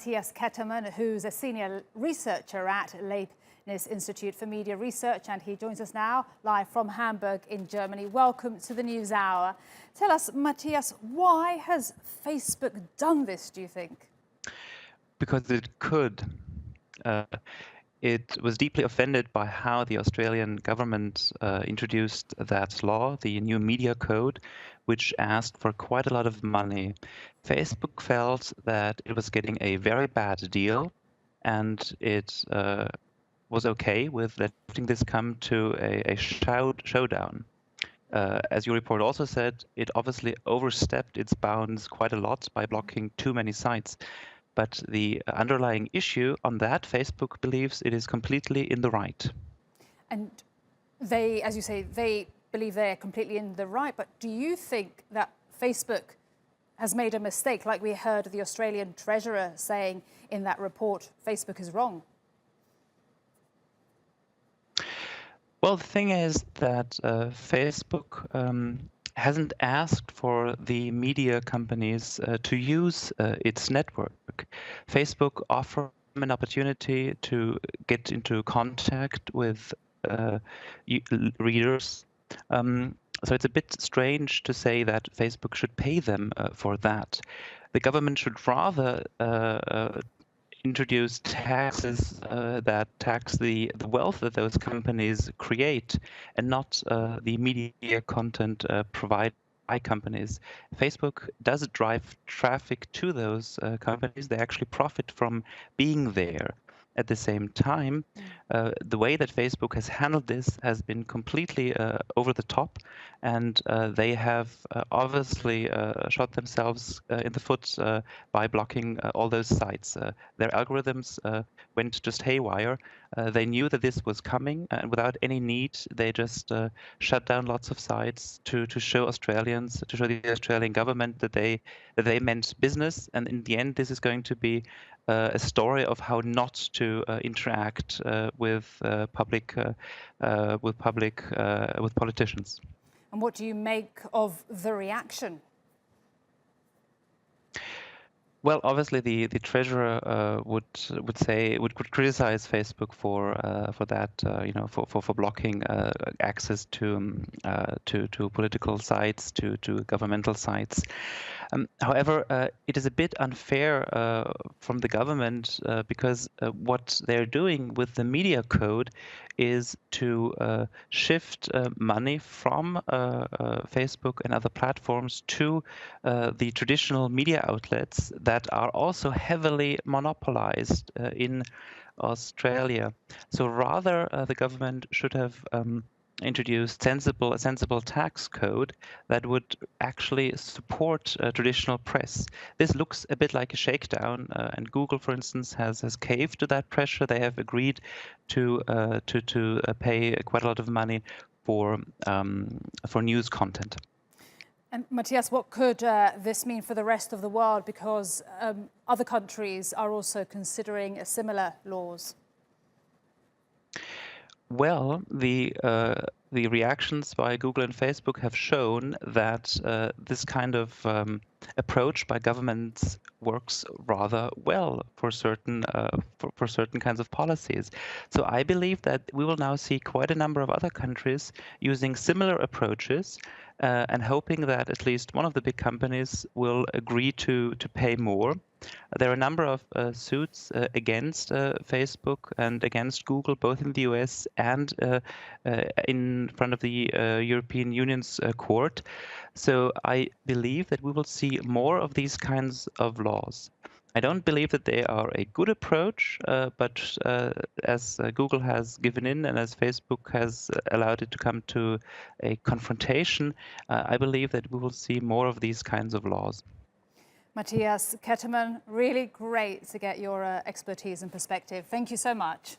Matthias Kettermann, who's a senior researcher at Leibniz Institute for Media Research, and he joins us now live from Hamburg in Germany. Welcome to the News Hour. Tell us, Matthias, why has Facebook done this, do you think? Because it could. It was deeply offended by how the Australian government introduced that law, the new media code, which asked for quite a lot of money. Facebook felt that it was getting a very bad deal, and it was okay with letting this come to a showdown. As your report also said, it obviously overstepped its bounds quite a lot by blocking too many sites. But the underlying issue on that, Facebook believes it is completely in the right. And they, as you say, they believe they're completely in the right. But do you think that Facebook has made a mistake, like we heard the Australian Treasurer saying in that report, Facebook is wrong? Well, the thing is that Facebook hasn't asked for the media companies to use its network. Facebook offered them an opportunity to get into contact with readers. So it's a bit strange to say that Facebook should pay them for that. The government should rather introduce taxes that tax the wealth that those companies create, and not the media content provided by companies. Facebook does drive traffic to those companies. They actually profit from being there. At the same time, the way that Facebook has handled this has been completely over the top, and they have obviously shot themselves in the foot by blocking all those sites. Their algorithms went just haywire. They knew that this was coming, and without any need, they just shut down lots of sites to show Australians, to show the Australian government that they meant business. And in the end, this is going to be a story of how not to interact with politicians. And what do you make of the reaction? Well, obviously, the treasurer would criticize Facebook for that, for blocking access to political sites, to governmental sites. However, it is a bit unfair from the government because what they're doing with the media code is to shift money from Facebook and other platforms to the traditional media outlets that are also heavily monopolized in Australia. So rather, the government should have introduced a sensible tax code that would actually support traditional press. This looks a bit like a shakedown, and Google, for instance, has caved to that pressure. They have agreed to pay quite a lot of money for news content. And Matthias, what could this mean for the rest of the world? Because other countries are also considering similar laws. Well, the reactions by Google and Facebook have shown that this kind of approach by governments works rather well for certain kinds of policies. So I believe that we will now see quite a number of other countries using similar approaches, and hoping that at least one of the big companies will agree to pay more. There are a number of suits against Facebook and against Google, both in the US and in front of the European Union's court. So I believe that we will see more of these kinds of laws. I don't believe that they are a good approach, but as Google has given in and as Facebook has allowed it to come to a confrontation, I believe that we will see more of these kinds of laws. Matthias Kettermann, really great to get your expertise and perspective. Thank you so much.